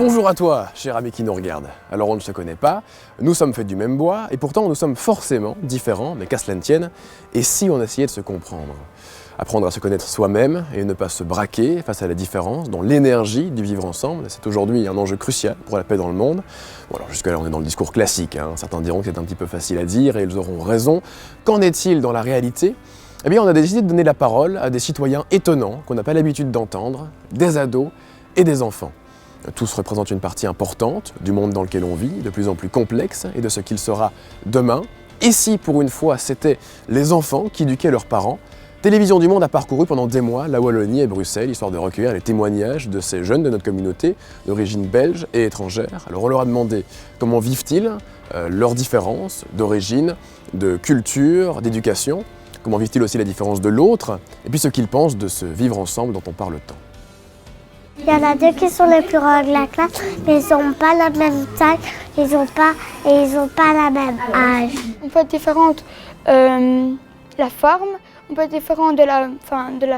Bonjour à toi, cher ami qui nous regarde. Alors on ne se connaît pas, nous sommes faits du même bois, et pourtant nous sommes forcément différents, mais qu'à cela ne tienne, et si on essayait de se comprendre? Apprendre à se connaître soi-même et ne pas se braquer face à la différence, dans l'énergie du vivre ensemble, c'est aujourd'hui un enjeu crucial pour la paix dans le monde. Bon alors jusque-là on est dans le discours classique, certains diront que c'est un petit peu facile à dire et ils auront raison. Qu'en est-il dans la réalité? Eh bien on a décidé de donner la parole à des citoyens étonnants qu'on n'a pas l'habitude d'entendre, des ados et des enfants. Tous représentent une partie importante du monde dans lequel on vit, de plus en plus complexe, et de ce qu'il sera demain. Et si, pour une fois, c'était les enfants qui éduquaient leurs parents, Télévision du Monde a parcouru pendant des mois la Wallonie et Bruxelles, histoire de recueillir les témoignages de ces jeunes de notre communauté, d'origine belge et étrangère. Alors on leur a demandé comment vivent-ils leurs différences d'origine, de culture, d'éducation, comment vivent-ils aussi la différence de l'autre, et puis ce qu'ils pensent de ce vivre ensemble dont on parle tant. Il y en a deux qui sont les plus grands de la classe, mais ils n'ont pas la même taille, ils n'ont pas la même âge. On peut être différente la forme, on peut être différent de la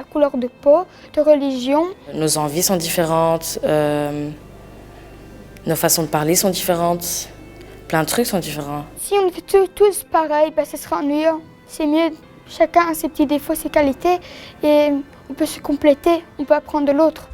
couleur de peau, de religion. Nos envies sont différentes, nos façons de parler sont différentes, plein de trucs sont différents. Si on fait tous pareil, ce sera ennuyeux. C'est mieux, chacun a ses petits défauts, ses qualités, et on peut se compléter, on peut apprendre de l'autre.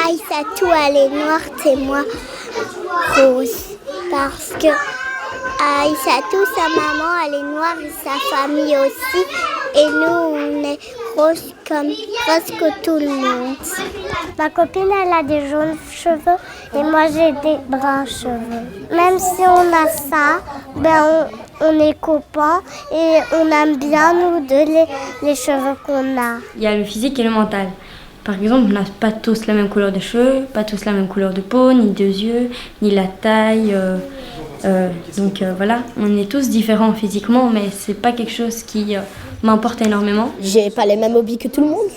Aïssatou, elle est noire, c'est moi rose. Parce que Aïssatou, sa maman, elle est noire et sa famille aussi. Et nous, on est rose comme presque tout le monde. Ma copine, elle a des jaunes cheveux et moi, j'ai des bruns cheveux. Même si on a ça, on est copains et on aime bien, nous deux, les cheveux qu'on a. Il y a le physique et le mental. Par exemple, on n'a pas tous la même couleur de cheveux, pas tous la même couleur de peau, ni de yeux, ni la taille. Donc voilà, on est tous différents physiquement, mais c'est pas quelque chose qui m'importe énormément. J'ai pas les mêmes hobbies que tout le monde.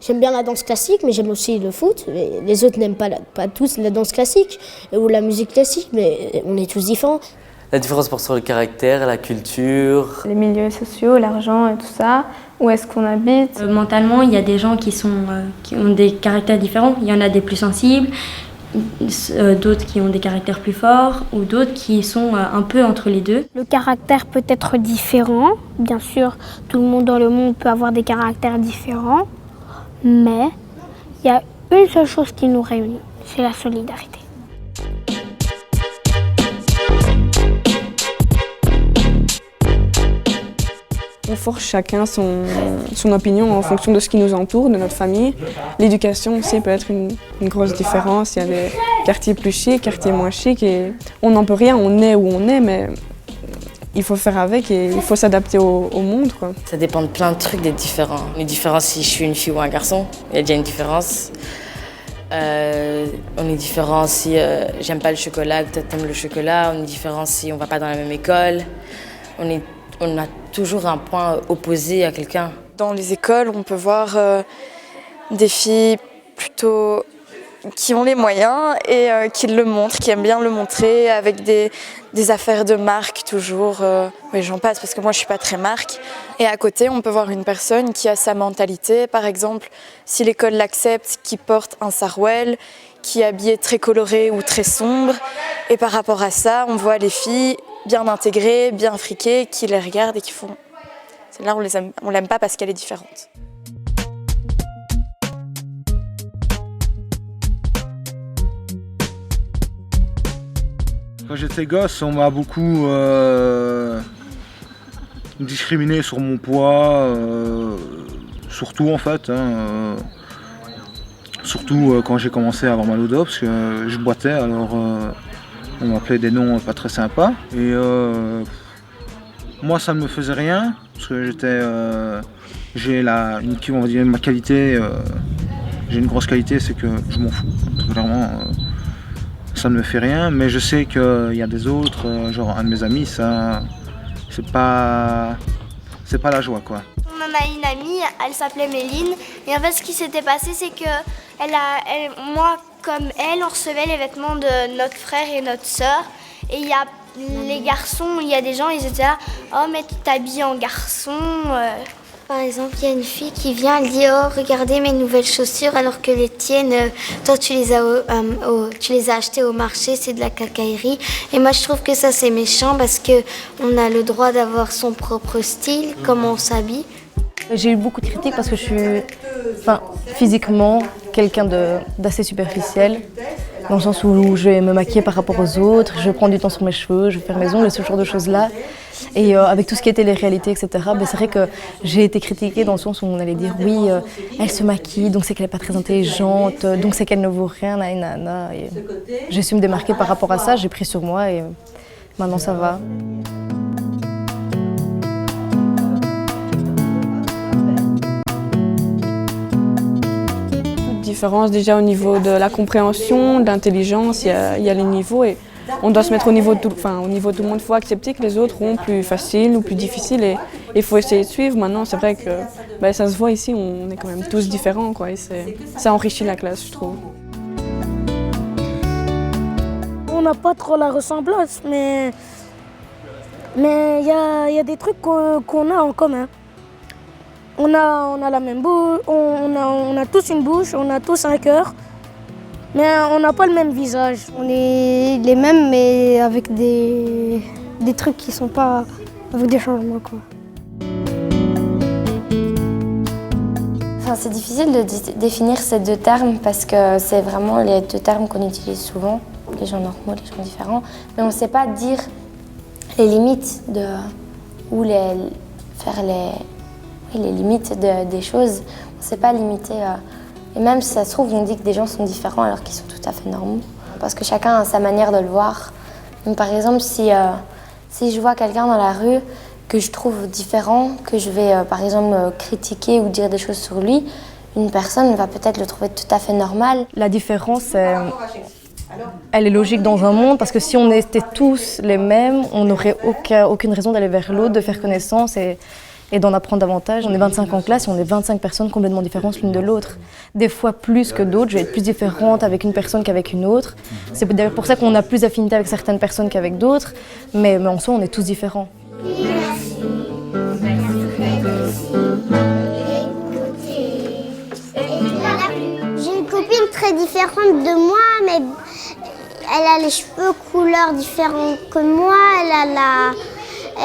J'aime bien la danse classique, mais j'aime aussi le foot. Les autres n'aiment pas tous la danse classique ou la musique classique, mais on est tous différents. La différence porte sur le caractère, la culture. Les milieux sociaux, l'argent et tout ça, où est-ce qu'on habite. Mentalement, il y a des gens qui ont des caractères différents. Il y en a des plus sensibles, d'autres qui ont des caractères plus forts ou d'autres qui sont un peu entre les deux. Le caractère peut être différent. Bien sûr, tout le monde dans le monde peut avoir des caractères différents. Mais il y a une seule chose qui nous réunit, c'est la solidarité. On forge chacun son opinion en fonction de ce qui nous entoure, de notre famille. L'éducation aussi peut être une grosse différence. Il y a des quartiers plus chics, quartiers moins chics. Et on n'en peut rien, on est où on est, mais il faut faire avec et il faut s'adapter au monde, quoi. Ça dépend de plein de trucs d'être différent. On est différent si je suis une fille ou un garçon, il y a déjà une différence. On est différent si j'aime pas le chocolat, que toi t'aimes le chocolat. On est différent si on va pas dans la même école. On a toujours un point opposé à quelqu'un. Dans les écoles, on peut voir des filles plutôt qui ont les moyens et qui le montrent, qui aiment bien le montrer avec des affaires de marque toujours. Oui, j'en passe parce que moi je suis pas très marque. Et à côté, on peut voir une personne qui a sa mentalité. Par exemple, si l'école l'accepte, qui porte un sarouel, qui est habillée très coloré ou très sombre. Et par rapport à ça, on voit les filles bien intégrées, bien friquées, qui les regardent et qui font... Celle-là, on l'aime pas parce qu'elle est différente. Quand j'étais gosse, on m'a beaucoup discriminé sur mon poids, surtout en fait. Surtout quand j'ai commencé à avoir mal au dos, parce que je boitais, alors on m'appelait des noms pas très sympas. Et moi ça ne me faisait rien, parce que j'ai ma qualité, j'ai une grosse qualité, c'est que je m'en fous, très clairement. Ça ne me fait rien, mais je sais qu'il y a des autres, genre un de mes amis, ça, c'est pas c'est pas la joie, quoi. On en a une amie, elle s'appelait Méline. Et en fait, ce qui s'était passé, c'est que moi, comme elle, on recevait les vêtements de notre frère et notre sœur. Et il y a les garçons, il y a des gens, ils étaient là, oh, mais tu t'habilles en garçon. Par exemple, il y a une fille qui vient, elle dit, oh, regardez mes nouvelles chaussures, alors que les tiennes, toi, tu les as achetées au marché, c'est de la cacaillerie. Et moi, je trouve que ça, c'est méchant parce qu'on a le droit d'avoir son propre style, comment on s'habille. J'ai eu beaucoup de critiques parce que je suis physiquement quelqu'un d'assez superficiel, dans le sens où je vais me maquiller par rapport aux autres, je prends du temps sur mes cheveux, je vais faire mes ongles, ce genre de choses-là. Et avec tout ce qui était les réalités, etc., c'est vrai que j'ai été critiquée dans le sens où on allait dire oui, elle se maquille, donc c'est qu'elle n'est pas très intelligente, donc c'est qu'elle ne vaut rien, nanana. J'ai su me démarquer par rapport à ça, j'ai pris sur moi et maintenant ça va. Différence déjà au niveau de la compréhension, de l'intelligence, il y a les niveaux et on doit se mettre au niveau de tout le monde. Il faut accepter que les autres ont plus facile ou plus difficile et il faut essayer de suivre. Maintenant, c'est vrai que ça se voit ici, on est quand même tous différents, quoi, et ça enrichit la classe, je trouve. On n'a pas trop la ressemblance, mais il y a des trucs qu'on a en commun. On a la même bouche, on a tous une bouche, on a tous un cœur, mais on n'a pas le même visage. On est les mêmes, mais avec des trucs qui sont pas avec des changements, quoi. C'est difficile de définir ces deux termes parce que c'est vraiment les deux termes qu'on utilise souvent, les gens normaux, les gens différents, mais on ne sait pas dire les limites ou faire les limites des choses. On ne sait pas limiter. Et même si ça se trouve, on dit que des gens sont différents alors qu'ils sont tout à fait normaux. Parce que chacun a sa manière de le voir. Donc, par exemple, si je vois quelqu'un dans la rue que je trouve différent, que je vais par exemple critiquer ou dire des choses sur lui, une personne va peut-être le trouver tout à fait normal. La différence, elle est logique dans un monde parce que si on était tous les mêmes, on n'aurait aucune raison d'aller vers l'autre, de faire connaissance et d'en apprendre davantage. On est 25 en classe et on est 25 personnes complètement différentes l'une de l'autre. Des fois plus que d'autres, je vais être plus différente avec une personne qu'avec une autre. C'est d'ailleurs pour ça qu'on a plus d'affinité avec certaines personnes qu'avec d'autres, mais en soi on est tous différents. J'ai une copine très différente de moi, mais elle a les cheveux couleur différentes que moi,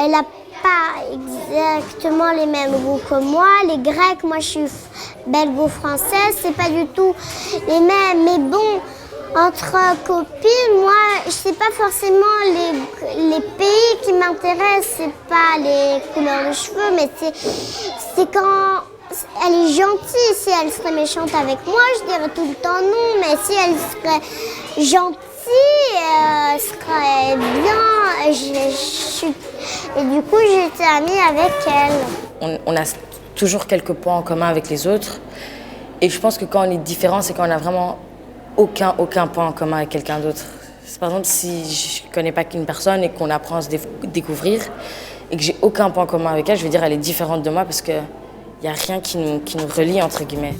elle a pas exactement les mêmes goûts que moi. Les Grecs, moi je suis belgo-française, c'est pas du tout les mêmes. Mais bon, entre copines, moi, c'est pas forcément les pays qui m'intéressent, c'est pas les couleurs de cheveux, mais c'est quand elle est gentille. Si elle serait méchante avec moi, je dirais tout le temps non, mais si elle serait gentille, elle serait bien. Et du coup, j'étais amie avec elle. On a toujours quelques points en commun avec les autres. Et je pense que quand on est différent, c'est quand on n'a vraiment aucun point en commun avec quelqu'un d'autre. Par exemple, si je ne connais pas qu'une personne et qu'on apprend à se découvrir et que j'ai aucun point en commun avec elle, je veux dire elle est différente de moi parce qu'il n'y a rien qui nous relie, entre guillemets.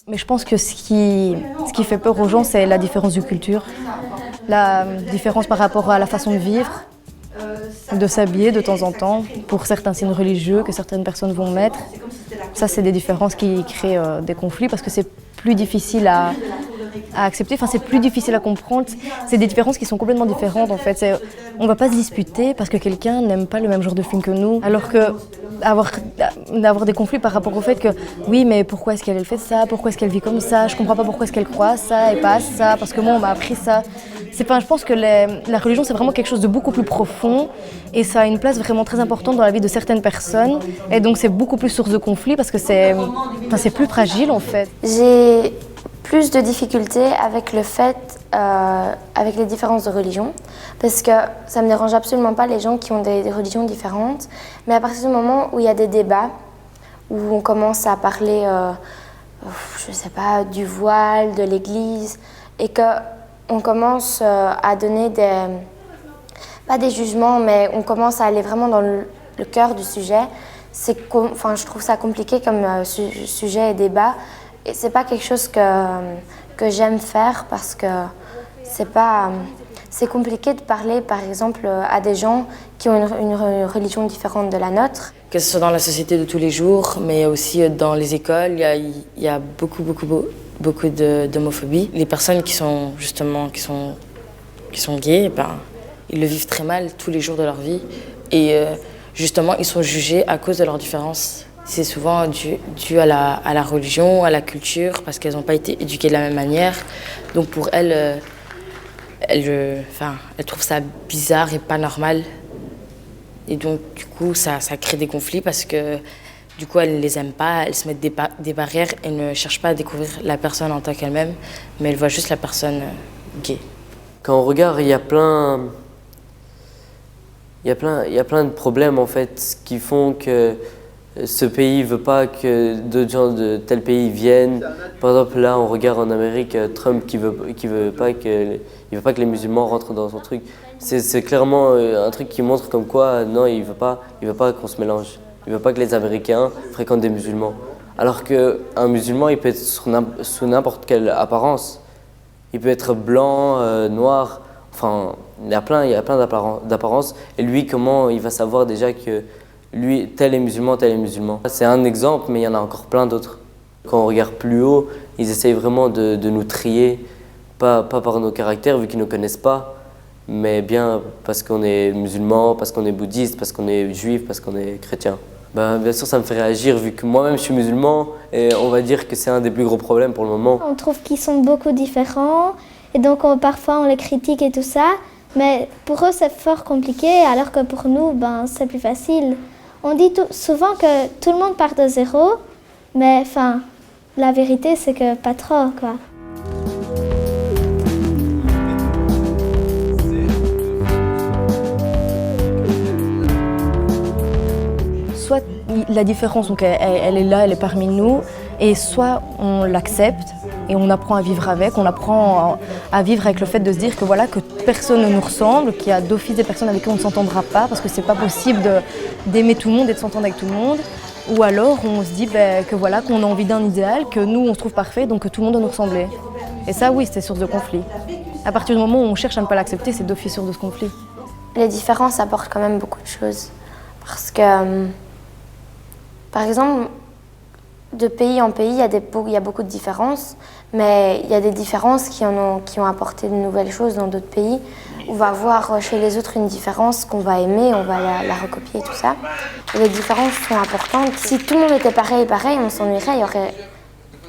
Mais je pense que ce qui fait peur aux gens, c'est la différence de culture, la différence par rapport à la façon de vivre, de s'habiller de temps en temps, pour certains signes religieux que certaines personnes vont mettre. Ça, c'est des différences qui créent des conflits parce que c'est plus difficile à accepter, c'est plus difficile à comprendre. C'est des différences qui sont complètement différentes en fait. On ne va pas se disputer parce que quelqu'un n'aime pas le même genre de film que nous, alors que d'avoir des conflits par rapport au fait que oui, mais pourquoi est-ce qu'elle fait ça, pourquoi est-ce qu'elle vit comme ça, je comprends pas pourquoi est-ce qu'elle croit ça et pas ça, parce que moi on m'a appris ça. Je pense que la religion c'est vraiment quelque chose de beaucoup plus profond et ça a une place vraiment très importante dans la vie de certaines personnes et donc c'est beaucoup plus source de conflits parce que c'est plus fragile en fait. J'ai plus de difficultés avec le fait, avec les différences de religion, parce que ça ne me dérange absolument pas les gens qui ont des religions différentes, mais à partir du moment où il y a des débats, où on commence à parler je sais pas, du voile, de l'église, et qu'on commence à donner pas des jugements, mais on commence à aller vraiment dans le cœur du sujet. Je trouve ça compliqué comme sujet et débat, et c'est pas quelque chose que j'aime faire parce que c'est compliqué de parler, par exemple, à des gens qui ont une religion différente de la nôtre. Que ce soit dans la société de tous les jours, mais aussi dans les écoles, il y a beaucoup d'homophobie. Les personnes qui sont gays, ils le vivent très mal tous les jours de leur vie. Et justement, ils sont jugés à cause de leur différence. C'est souvent dû à la religion, à la culture, parce qu'elles n'ont pas été éduquées de la même manière. Donc pour elles, elles trouvent ça bizarre et pas normal. Et donc du coup, ça crée des conflits parce que du coup, elles ne les aiment pas, elles se mettent des barrières et ne cherchent pas à découvrir la personne en tant qu'elle-même, mais elles voient juste la personne gay. Quand on regarde, il y a plein de problèmes en fait qui font que ce pays ne veut pas que d'autres gens de tel pays viennent. Par exemple, là, on regarde en Amérique Trump qui veut pas que les musulmans rentrent dans son truc. C'est clairement un truc qui montre comme quoi, non, il veut pas qu'on se mélange. Il ne veut pas que les Américains fréquentent des musulmans. Alors qu'un musulman, il peut être sous n'importe quelle apparence. Il peut être blanc, noir, enfin, il y a plein d'apparences. Et lui, comment il va savoir déjà que lui, tel est musulman, tel est musulman. C'est un exemple, mais il y en a encore plein d'autres. Quand on regarde plus haut, ils essayent vraiment de nous trier, pas par nos caractères, vu qu'ils ne nous connaissent pas, mais bien parce qu'on est musulman, parce qu'on est bouddhiste, parce qu'on est juif, parce qu'on est chrétien. Bien sûr, ça me fait réagir, vu que moi-même je suis musulman, et on va dire que c'est un des plus gros problèmes pour le moment. On trouve qu'ils sont beaucoup différents, et donc parfois on les critique et tout ça, mais pour eux c'est fort compliqué, alors que pour nous, c'est plus facile. On dit souvent que tout le monde part de zéro, mais la vérité c'est que pas trop, quoi. Soit la différence, donc elle est là, elle est parmi nous, et soit on l'accepte et on apprend à vivre avec, on apprend à vivre avec le fait de se dire que voilà, que personne ne nous ressemble, qu'il y a d'office des personnes avec qui on ne s'entendra pas, parce que c'est pas possible d'aimer tout le monde et de s'entendre avec tout le monde. Ou alors on se dit que voilà, qu'on a envie d'un idéal, que nous on se trouve parfait, donc que tout le monde doit nous ressembler. Et ça oui, c'est source de conflit. À partir du moment où on cherche à ne pas l'accepter, c'est d'office source de ce conflit. Les différences apportent quand même beaucoup de choses. Parce que, par exemple, de pays en pays, il y a beaucoup de différences, mais il y a des différences qui ont apporté de nouvelles choses dans d'autres pays. On va voir chez les autres une différence qu'on va aimer, on va la recopier et tout ça. Et les différences sont importantes. Si tout le monde était pareil, on s'ennuierait, il n'y aurait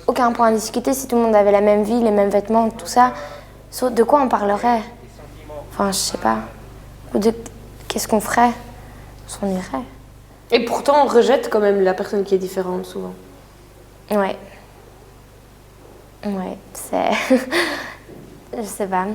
aucun point à discuter. Si tout le monde avait la même vie, les mêmes vêtements, tout ça, de quoi on parlerait? Enfin, je sais pas. Ou qu'est-ce qu'on ferait? On s'ennuierait. Et pourtant, on rejette quand même la personne qui est différente, souvent. Ouais, c'est... je sais pas.